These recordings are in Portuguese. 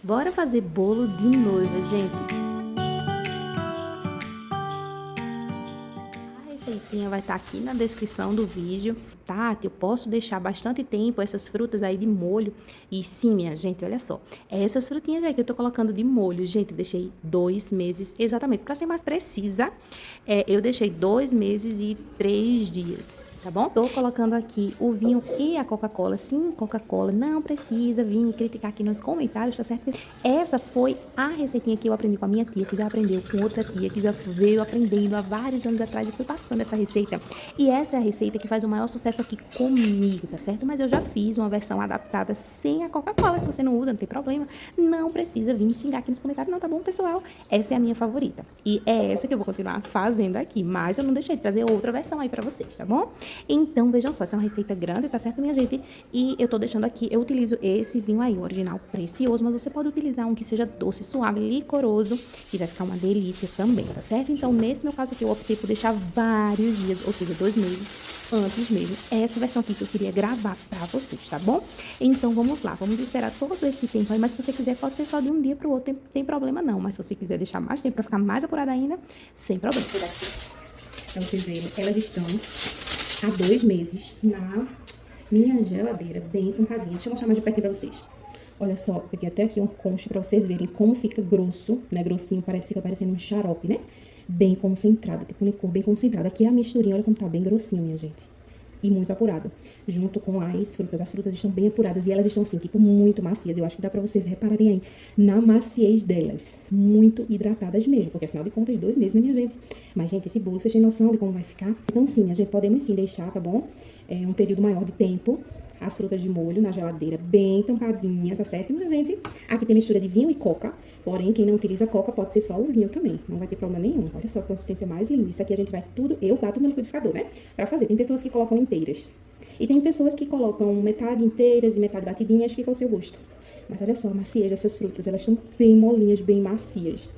Bora fazer bolo de noiva, gente. A receitinha vai estar aqui na descrição do vídeo. Tati, eu posso deixar bastante tempo essas frutas aí de molho. E sim, minha gente, olha só. Essas frutinhas aí que eu tô colocando de molho, gente, eu deixei 2 meses, exatamente. Pra ser mais precisa, eu deixei 2 meses e 3 dias. Tá bom? Tô colocando aqui o vinho e a Coca-Cola. Sim, Coca-Cola, não precisa vir me criticar aqui nos comentários, tá certo? Essa foi a receitinha que eu aprendi com a minha tia, que já aprendeu com outra tia, que já veio aprendendo há vários anos atrás. Eu fui passando essa receita. E essa é a receita que faz o maior sucesso aqui comigo, tá certo? Mas eu já fiz uma versão adaptada sem a Coca-Cola. Se você não usa, não tem problema. Não precisa vir me xingar aqui nos comentários, não, tá bom, pessoal? Essa é a minha favorita. E é essa que eu vou continuar fazendo aqui. Mas eu não deixei de trazer outra versão aí pra vocês, tá bom? Então, vejam só, essa é uma receita grande, tá certo, minha gente? E eu tô deixando aqui, eu utilizo esse vinho aí, o original precioso, mas você pode utilizar um que seja doce, suave, licoroso, que vai ficar uma delícia também, tá certo? Então, nesse meu caso aqui, eu optei por deixar vários dias, ou seja, 2 meses antes mesmo. Essa versão aqui que eu queria gravar pra vocês, tá bom? Então, vamos lá, vamos esperar todo esse tempo aí, mas se você quiser, pode ser só de um dia pro outro, tem problema não, mas se você quiser deixar mais tempo pra ficar mais apurada ainda, sem problema. Pra vocês verem, elas estão há 2 meses na minha geladeira, bem tampadinha. Deixa eu mostrar mais de perto pra vocês. Olha só, peguei até aqui uma concha pra vocês verem como fica grosso, né? Grossinho, fica parecendo um xarope, né? Bem concentrado, tipo um licor bem concentrado. Aqui é a misturinha, olha como tá bem grossinho, minha gente. E muito apurado. Junto com as frutas estão bem apuradas e elas estão assim, tipo, muito macias. Eu acho que dá pra vocês repararem aí na maciez delas. Muito hidratadas mesmo, porque afinal de contas, 2 meses, né, minha gente? Mas, gente, esse bolo, vocês têm noção de como vai ficar? Então, sim, a gente podemos sim deixar, tá bom? Um período maior de tempo, as frutas de molho na geladeira, bem tampadinha, tá certo, minha gente? Aqui tem mistura de vinho e coca, porém, quem não utiliza coca pode ser só o vinho também, não vai ter problema nenhum. Olha só a consistência mais linda. Isso aqui a gente vai tudo, eu bato no liquidificador, né? Pra fazer. Tem pessoas que colocam inteiras. E tem pessoas que colocam metade inteiras e metade batidinhas, fica ao seu gosto. Mas olha só a maciez dessas frutas, elas estão bem molinhas, bem macias.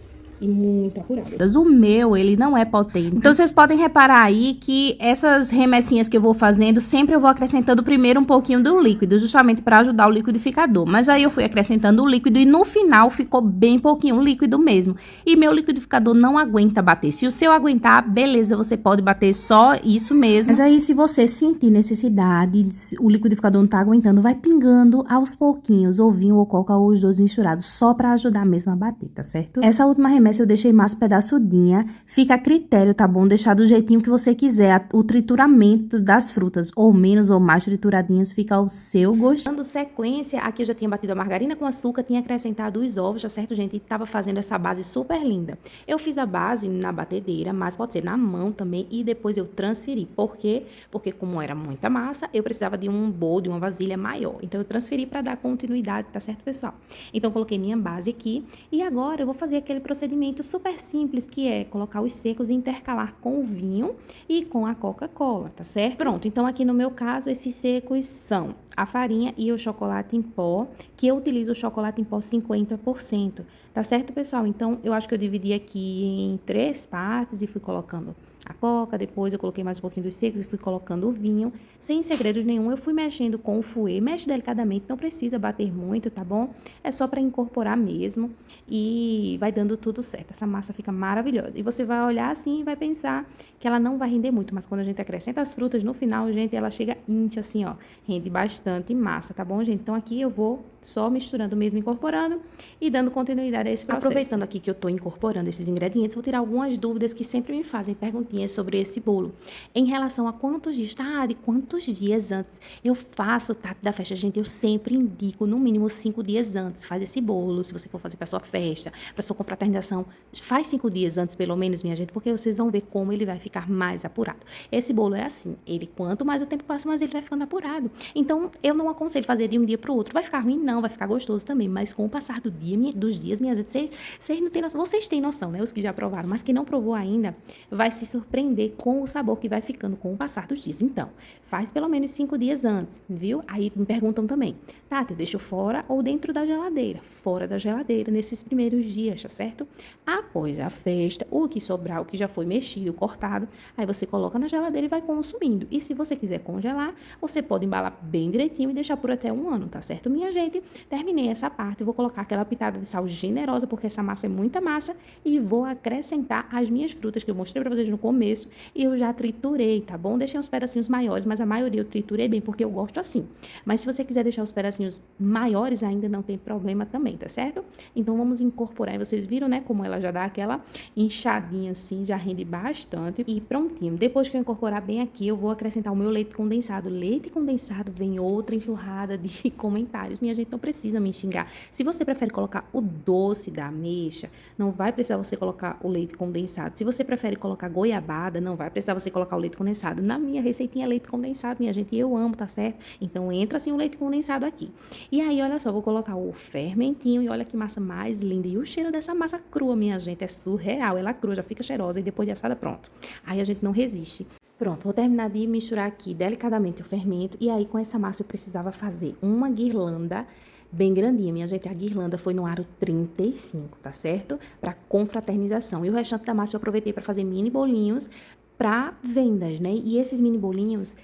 E muito apuradas. O meu, ele não é potente. Então, vocês podem reparar aí que essas remessinhas que eu vou fazendo, sempre eu vou acrescentando primeiro um pouquinho do líquido, justamente para ajudar o liquidificador. Mas aí eu fui acrescentando o líquido e no final ficou bem pouquinho líquido mesmo. E meu liquidificador não aguenta bater. Se o seu aguentar, beleza, você pode bater só isso mesmo. Mas aí, se você sentir necessidade, o liquidificador não tá aguentando, vai pingando aos pouquinhos, ou vinho ou coca, ou os dois misturados, só para ajudar mesmo a bater, tá certo? Essa última remessa eu deixei mais pedaçudinha, fica a critério, tá bom? Deixar do jeitinho que você quiser, o trituramento das frutas, ou menos ou mais trituradinhas, fica ao seu gosto. Dando sequência, aqui eu já tinha batido a margarina com açúcar, tinha acrescentado os ovos, tá certo, gente? E tava fazendo essa base super linda. Eu fiz a base na batedeira, mas pode ser na mão também, e depois eu transferi. Por quê? Porque como era muita massa, eu precisava de um bowl, de uma vasilha maior. Então, eu transferi para dar continuidade, tá certo, pessoal? Então, eu coloquei minha base aqui, e agora eu vou fazer aquele procedimento super simples, que é colocar os secos e intercalar com o vinho e com a Coca-Cola, tá certo? Pronto, então aqui no meu caso, esses secos são a farinha e o chocolate em pó, que eu utilizo o chocolate em pó 50%, tá certo, pessoal? Então, eu acho que eu dividi aqui em 3 partes e fui colocando a coca, depois eu coloquei mais um pouquinho dos secos e fui colocando o vinho, sem segredos nenhum. Eu fui mexendo com o fouet, mexe delicadamente, não precisa bater muito, tá bom? É só para incorporar mesmo e vai dando tudo certo. Essa massa fica maravilhosa. E você vai olhar assim e vai pensar que ela não vai render muito, mas quando a gente acrescenta as frutas no final, gente, ela chega incha assim, ó, rende bastante massa, tá bom, gente? Então aqui eu vou só misturando mesmo, incorporando e dando continuidade a esse processo. Aproveitando aqui que eu tô incorporando esses ingredientes, vou tirar algumas dúvidas que sempre me fazem perguntinhas sobre esse bolo. Em relação a quantos dias, tá? De quantos dias antes eu faço o tato da festa, gente, eu sempre indico no mínimo 5 dias antes. Faz esse bolo, se você for fazer para sua festa, para sua confraternização, faz 5 dias antes pelo menos, minha gente, porque vocês vão ver como ele vai ficar mais apurado. Esse bolo é assim, ele quanto mais o tempo passa, mais ele vai ficando apurado. Então, eu não aconselho fazer de um dia para o outro. Vai ficar ruim? Não, vai ficar gostoso também, mas com o passar dos dias, minha gente, vocês não têm noção, vocês têm noção, né? Os que já provaram, mas quem não provou ainda vai se surpreender surpreender com o sabor que vai ficando com o passar dos dias. Então, faz pelo menos 5 dias antes, viu? Aí me perguntam também, Tati, eu deixo fora ou dentro da geladeira? Fora da geladeira nesses primeiros dias, tá certo? Após a festa, o que sobrar, o que já foi mexido, cortado, aí você coloca na geladeira e vai consumindo. E se você quiser congelar, você pode embalar bem direitinho e deixar por até 1 ano, tá certo, minha gente? Terminei essa parte, vou colocar aquela pitada de sal generosa, porque essa massa é muita massa, e vou acrescentar as minhas frutas que eu mostrei pra vocês no começo, e eu já triturei, tá bom? Deixei uns pedacinhos maiores, mas a maioria eu triturei bem, porque eu gosto assim. Mas se você quiser deixar os pedacinhos maiores, ainda não tem problema também, tá certo? Então, vamos incorporar, e vocês viram, né, como ela já dá aquela inchadinha assim, já rende bastante, e prontinho. Depois que eu incorporar bem aqui, eu vou acrescentar o meu leite condensado. Leite condensado vem outra enxurrada de comentários. Minha gente, não precisa me xingar. Se você prefere colocar o doce da ameixa, não vai precisar você colocar o leite condensado. Se você prefere colocar goiabada, não vai precisar você colocar o leite condensado. Na minha receitinha é leite condensado, minha gente, e eu amo, tá certo? Então, entra assim o leite condensado aqui. E aí, olha só, vou colocar o fermentinho e olha que massa mais linda. E o cheiro dessa massa crua, minha gente, é surreal. Ela crua, já fica cheirosa e depois de assada, pronto. Aí a gente não resiste. Pronto, vou terminar de misturar aqui delicadamente o fermento. E aí, com essa massa, eu precisava fazer uma guirlanda bem grandinha, minha gente. A guirlanda foi no aro 35, tá certo? Para confraternização. E o restante da massa eu aproveitei para fazer mini bolinhos para vendas, né? E esses mini bolinhos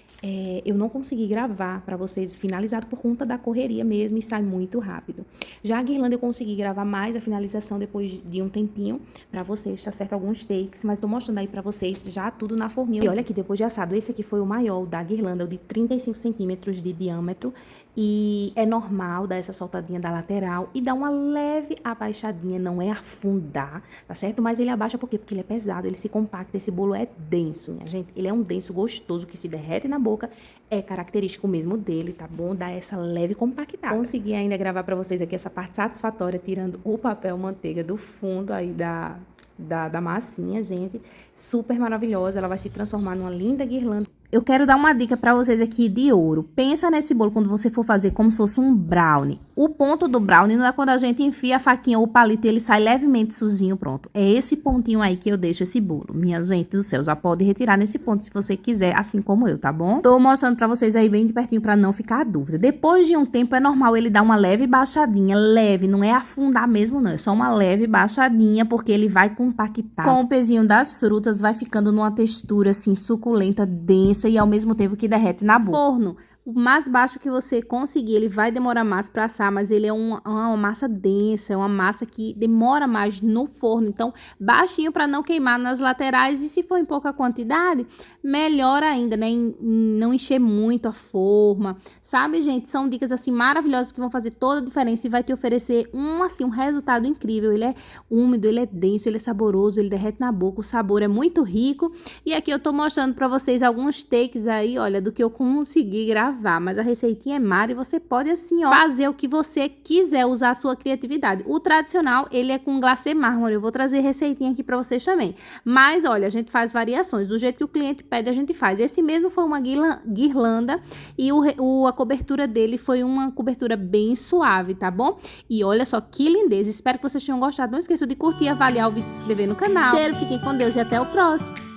eu não consegui gravar para vocês finalizado por conta da correria mesmo e sai muito rápido. Já a guirlanda eu consegui gravar mais a finalização depois de um tempinho para vocês, tá certo? Alguns takes, mas tô mostrando aí para vocês já tudo na forminha. E olha aqui, depois de assado, esse aqui foi o maior, o da guirlanda, o de 35 centímetros de diâmetro, e é normal dar essa soltadinha da lateral e dar uma leve abaixadinha, não é afundar, tá certo? Mas ele abaixa por quê? Porque ele é pesado, ele se compacta, esse bolo é denso, minha gente. Ele é um denso gostoso que se derrete na boca, é característico mesmo dele, tá bom? Dá essa leve compactada. Consegui ainda gravar pra vocês aqui essa parte satisfatória, tirando o papel manteiga do fundo aí da massinha, gente. Super maravilhosa, ela vai se transformar numa linda guirlanda. Eu quero dar uma dica pra vocês aqui de ouro. Pensa nesse bolo quando você for fazer como se fosse um brownie. O ponto do brownie não é quando a gente enfia a faquinha ou o palito e ele sai levemente sujinho, pronto. É esse pontinho aí que eu deixo esse bolo. Minha gente do céu, já pode retirar nesse ponto se você quiser, assim como eu, tá bom? Tô mostrando pra vocês aí bem de pertinho pra não ficar dúvida. Depois de um tempo é normal ele dar uma leve baixadinha, leve, não é afundar mesmo não, é só uma leve baixadinha, porque ele vai compactar. Com o pezinho das frutas vai ficando numa textura assim suculenta, densa e ao mesmo tempo que derrete na boca. Forno, o mais baixo que você conseguir, ele vai demorar mais para assar, mas ele é uma massa densa, é uma massa que demora mais no forno, então baixinho para não queimar nas laterais, e se for em pouca quantidade, melhor ainda, né, em não encher muito a forma, sabe, gente? São dicas assim maravilhosas que vão fazer toda a diferença e vai te oferecer um resultado incrível. Ele é úmido, ele é denso, ele é saboroso, ele derrete na boca, o sabor é muito rico, e aqui eu tô mostrando para vocês alguns takes aí, olha, do que eu consegui gravar. Mas a receitinha é mara e você pode assim, ó, fazer o que você quiser, usar a sua criatividade. O tradicional, ele é com glacê mármore. Eu vou trazer receitinha aqui pra vocês também. Mas, olha, a gente faz variações. Do jeito que o cliente pede, a gente faz. Esse mesmo foi uma guirlanda e a cobertura dele foi uma cobertura bem suave, tá bom? E olha só que lindeza. Espero que vocês tenham gostado. Não esqueçam de curtir, avaliar o vídeo e se inscrever no canal. Cheiro, fiquem com Deus e até o próximo.